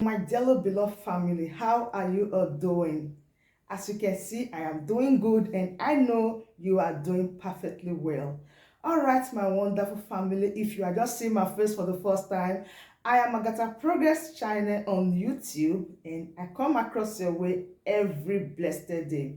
My dearly beloved family, how are you all doing? As you can see, I am doing good and I know you are doing perfectly well. All right, my wonderful family, if you are just seeing my face for the first time, I am Agatha Progress channel on YouTube and I come across your way every blessed day.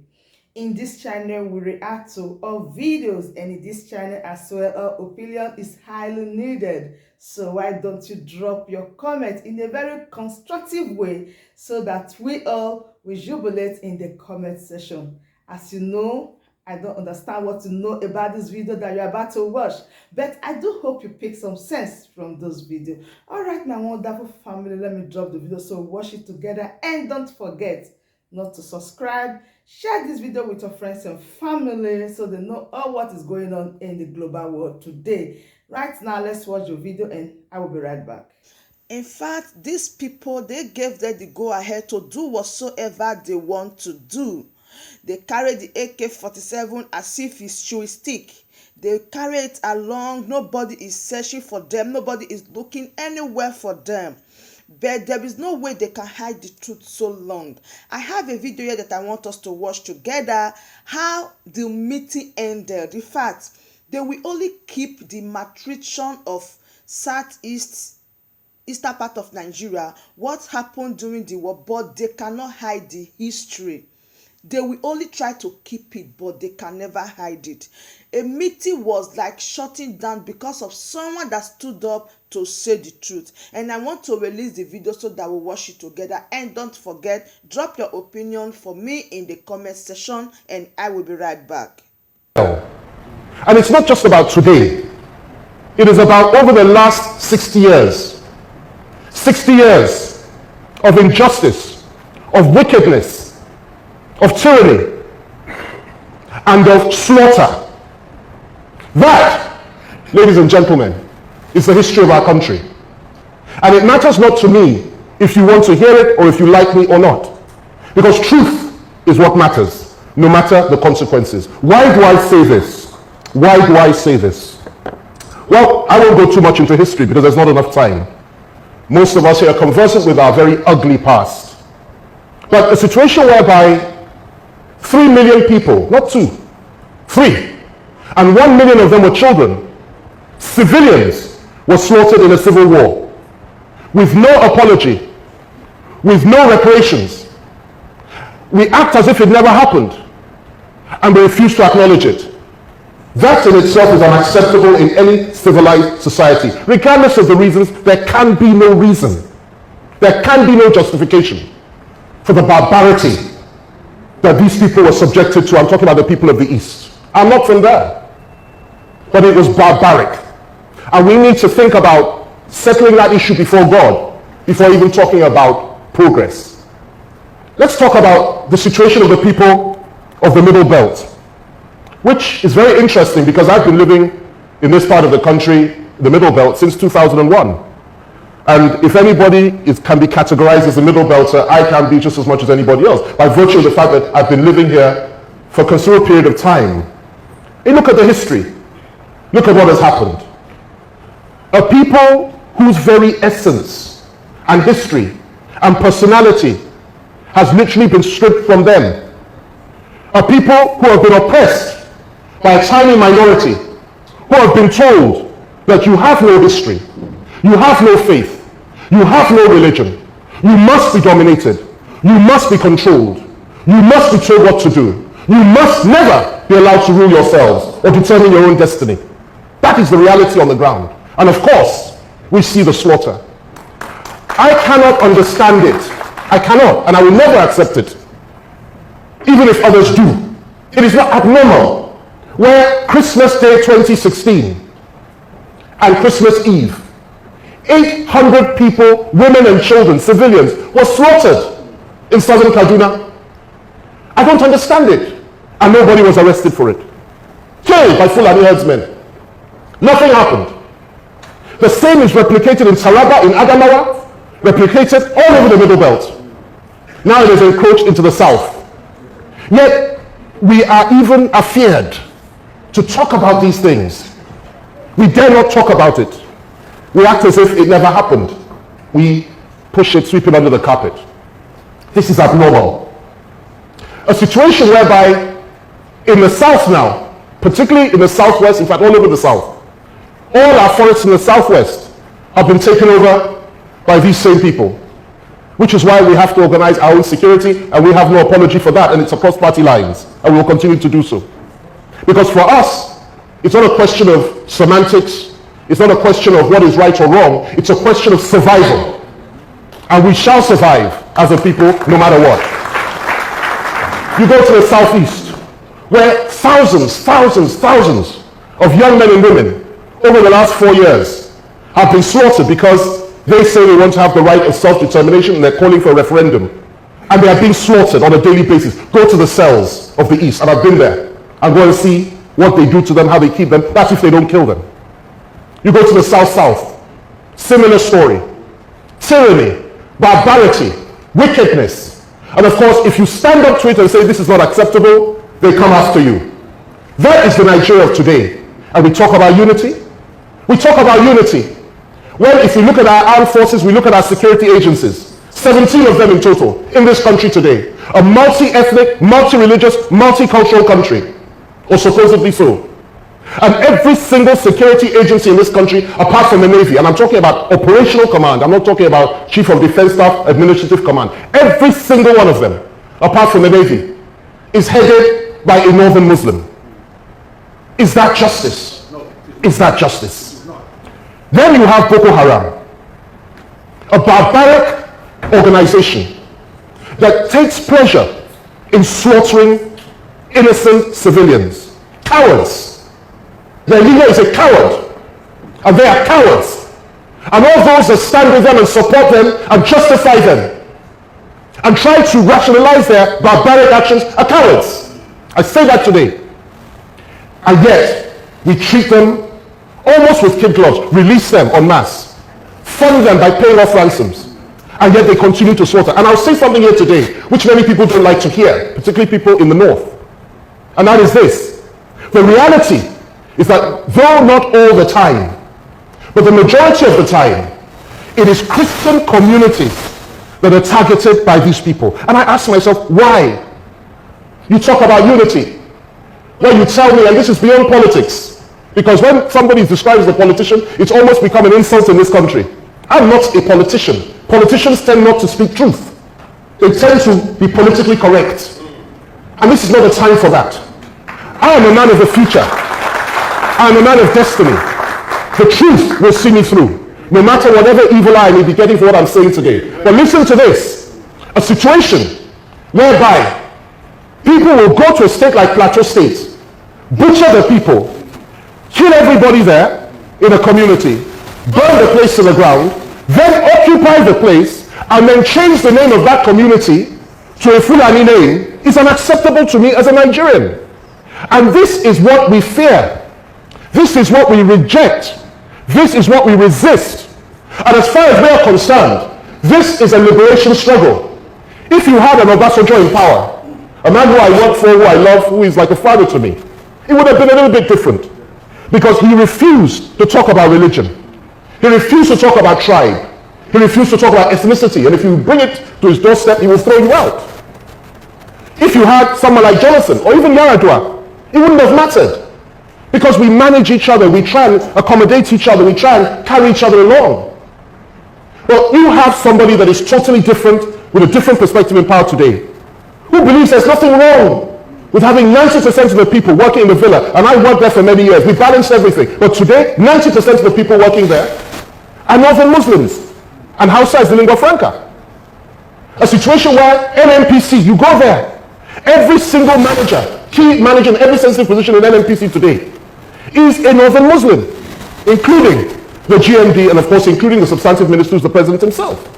In this channel, we react to all videos, and in this channel as well, our opinion is highly needed. So why don't you drop your comment in a very constructive way so that we all will jubilate in the comment section. As you know, I don't understand what to know about this video that you're about to watch, but I do hope you pick some sense from those videos. All right, my wonderful family, let me drop the video so watch it together, and don't forget not to subscribe. Share this video with your friends and family so they know all what is going on in the global world today. Right now, let's watch the video and I will be right back. In fact, these people, they gave them the go-ahead to do whatsoever they want to do. They carry the AK-47 as if it's chewy stick. They carry it along. Nobody is searching for them. Nobody is looking anywhere for them. But there is no way they can hide the truth so long. I have a video here that I want us to watch together, how the meeting ended. In fact, they will only keep the matrixtion of eastern part of Nigeria, what happened during the war, but they cannot hide the history. They will only try to keep it, but they can never hide it. A meeting was like shutting down because of someone that stood up to say the truth. And I want to release the video so that we'll watch it together. And don't forget, drop your opinion for me in the comment section and I will be right back. And it's not just about today. It is about over the last 60 years. 60 years of injustice, of wickedness, of tyranny, and of slaughter. That, ladies and gentlemen, is the history of our country. And it matters not to me if you want to hear it or if you like me or not. Because truth is what matters, no matter the consequences. Why do I say this? Why do I say this? Well, I won't go too much into history because there's not enough time. Most of us here are conversant with our very ugly past. But a situation whereby 3 million people, not 2, 3, and 1 million of them were children, civilians, were slaughtered in a civil war with no apology, with no reparations. We act as if it never happened and we refuse to acknowledge it. That in itself is unacceptable in any civilized society. Regardless of the reasons, there can be no reason. There can be no justification for the barbarity that these people were subjected to. I'm talking about the people of the East. I'm not from there. But it was barbaric. And we need to think about settling that issue before God, before even talking about progress. Let's talk about the situation of the people of the Middle Belt, which is very interesting because I've been living in this part of the country, the Middle Belt, since 2001. And if anybody can be categorized as a Middle Belter, I can be just as much as anybody else, by virtue of the fact that I've been living here for a considerable period of time. Hey, look at the history. Look at what has happened. A people whose very essence and history and personality has literally been stripped from them. A people who have been oppressed by a tiny minority, who have been told that you have no history, you have no faith, you have no religion, you must be dominated, you must be controlled, you must be told what to do, you must never be allowed to rule yourselves or determine your own destiny. That is the reality on the ground. And of course, we see the slaughter. I cannot understand it. I cannot, and I will never accept it, even if others do. It is not abnormal where Christmas Day 2016 and Christmas Eve, 800 people, women and children, civilians, were slaughtered in southern Kaduna. I don't understand it. And nobody was arrested for it. Killed by Fulani herdsmen. Nothing happened. The same is replicated in Taraba, in Adamawa, replicated all over the Middle Belt. Now it is encroached into the south. Yet we are even afeared to talk about these things. We dare not talk about it. We act as if it never happened. We push it, sweep it under the carpet. This is abnormal. A situation whereby in the South now, particularly in the Southwest, in fact all over the South, all our forests in the Southwest have been taken over by these same people, which is why we have to organize our own security, and we have no apology for that, and it's across party lines, and we will continue to do so. Because for us, it's not a question of semantics, it's not a question of what is right or wrong, it's a question of survival. And we shall survive as a people no matter what. You go to the Southeast, where thousands of young men and women over the last 4 years have been slaughtered because they say they want to have the right of self-determination and they're calling for a referendum. And they are being slaughtered on a daily basis. Go to the cells of the East, and I've been there, and go and see what they do to them, how they keep them. That's if they don't kill them. You go to the South, similar story. Tyranny, barbarity, wickedness. And of course, if you stand up to it and say this is not acceptable, they come after you. That is the Nigeria of today. And we talk about unity. We talk about unity. Well, if we look at our armed forces, we look at our security agencies, 17 of them in total in this country today. A multi-ethnic, multi-religious, multicultural country, or supposedly so. And every single security agency in this country, apart from the Navy, and I'm talking about operational command, I'm not talking about Chief of Defense Staff, administrative command, every single one of them, apart from the Navy, is headed by a northern Muslim. Is that justice? No, is that justice? not. Then you have Boko Haram, a barbaric organization that takes pleasure in slaughtering innocent civilians. Cowards. Their leader is a coward, and they are cowards. And all those that stand with them and support them and justify them and try to rationalize their barbaric actions are cowards. I say that today. And yet, we treat them almost with kid gloves, release them en masse, fund them by paying off ransoms, and yet they continue to slaughter. And I'll say something here today, which many people don't like to hear, particularly people in the north. And that is this. The reality is that though not all the time, but the majority of the time, it is Christian communities that are targeted by these people. And I ask myself, why? You talk about unity. Well, you tell me, and this is beyond politics, because when somebody is described as a politician, it's almost become an insult in this country. I'm not a politician. Politicians tend not to speak truth. They tend to be politically correct. And this is not the time for that. I am a man of the future. I am a man of destiny. The truth will see me through, no matter whatever evil eye I may be getting for what I'm saying today. But listen to this. A situation whereby people will go to a state like Plateau State, butcher the people, kill everybody there in a community, burn the place to the ground, then occupy the place, and then change the name of that community to a Fulani name is unacceptable to me as a Nigerian. And this is what we fear. This is what we reject. This is what we resist. And as far as we are concerned, this is a liberation struggle. If you had an Obasanjo in power, a man who I work for, who I love, who is like a father to me, it would have been a little bit different. Because he refused to talk about religion. He refused to talk about tribe. He refused to talk about ethnicity. And if you bring it to his doorstep, he will throw you out. If you had someone like Jonathan or even Yaradua, it wouldn't have mattered. Because we manage each other, we try and accommodate each other, we try and carry each other along. Well, you have somebody that is totally different, with a different perspective in power today, who believes there's nothing wrong with having 90% of the people working in the villa. And I worked there for many years. We balanced everything. But today, 90% of the people working there are Northern Muslims. And Hausa is the lingua franca. A situation where NNPC, you go there, every single manager, key manager in every sensitive position in NNPC today is a Northern Muslim, including the GMD and of course including the substantive minister who's the president himself.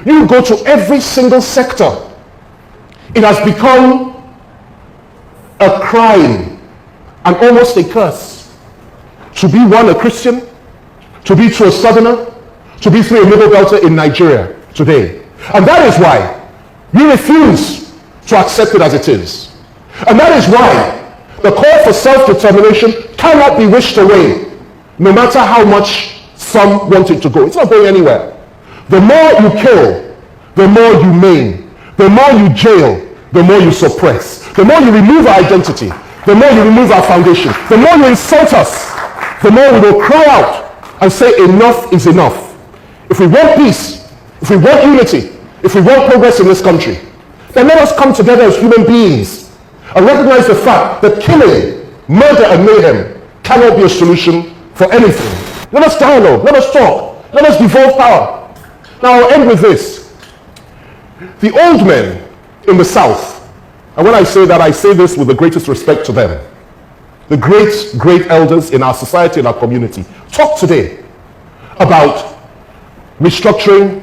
You go to every single sector. It has become a crime and almost a curse to be one, a Christian, to be through a southerner, to be through a middle belter in Nigeria today. And that is why we refuse to accept it as it is. And that is why the call for self-determination cannot be wished away, no matter how much some want it to go. It's not going anywhere. The more you kill, the more you maim. The more you jail, the more you suppress. The more you remove our identity, the more you remove our foundation. The more you insult us, the more we will cry out and say enough is enough. If we want peace, if we want unity, if we want progress in this country, then let us come together as human beings and recognize the fact that killing, murder and mayhem cannot be a solution for anything. Let us dialogue, let us talk, let us devolve power. Now I'll end with this. The old men in the South, and when I say that, I say this with the greatest respect to them, the great elders in our society and our community, talk today about restructuring,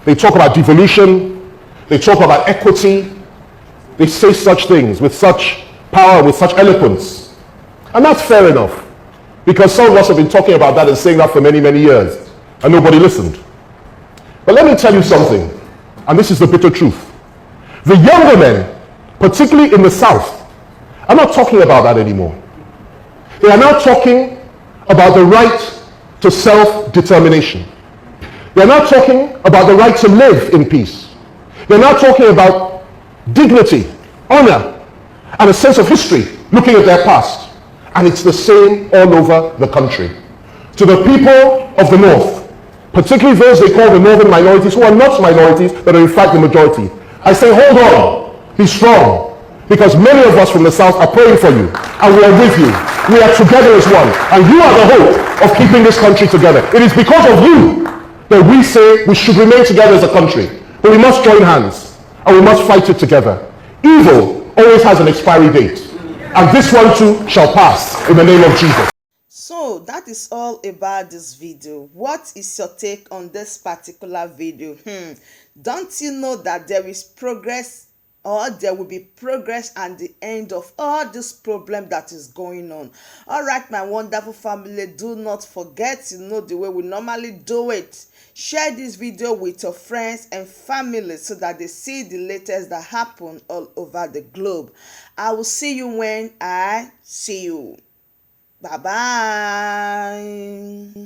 they talk about devolution, they talk about equity, they say such things with such power, with such eloquence. And that's fair enough, because some of us have been talking about that and saying that for many, many years, and nobody listened. But let me tell you something, and this is the bitter truth. The younger men, particularly in the South, are not talking about that anymore. They are now talking about the right to self-determination. They are now talking about the right to live in peace. They are now talking about dignity, honor, and a sense of history, looking at their past. And it's the same all over the country. To the people of the North, particularly those they call the northern minorities, who are not minorities, but are in fact the majority, I say, hold on, be strong, because many of us from the South are praying for you, and we are with you. We are together as one, and you are the hope of keeping this country together. It is because of you that we say we should remain together as a country, but we must join hands, and we must fight it together. Evil always has an expiry date, and this one too shall pass in the name of Jesus. So that is all about this video. What is your take on this particular video? Don't you know that there is progress, or there will be progress at the end of all this problem that is going on? All right, my wonderful family, do not forget, the way we normally do it. Share this video with your friends and family so that they see the latest that happen all over the globe. I will see you when I see you. Bye-bye.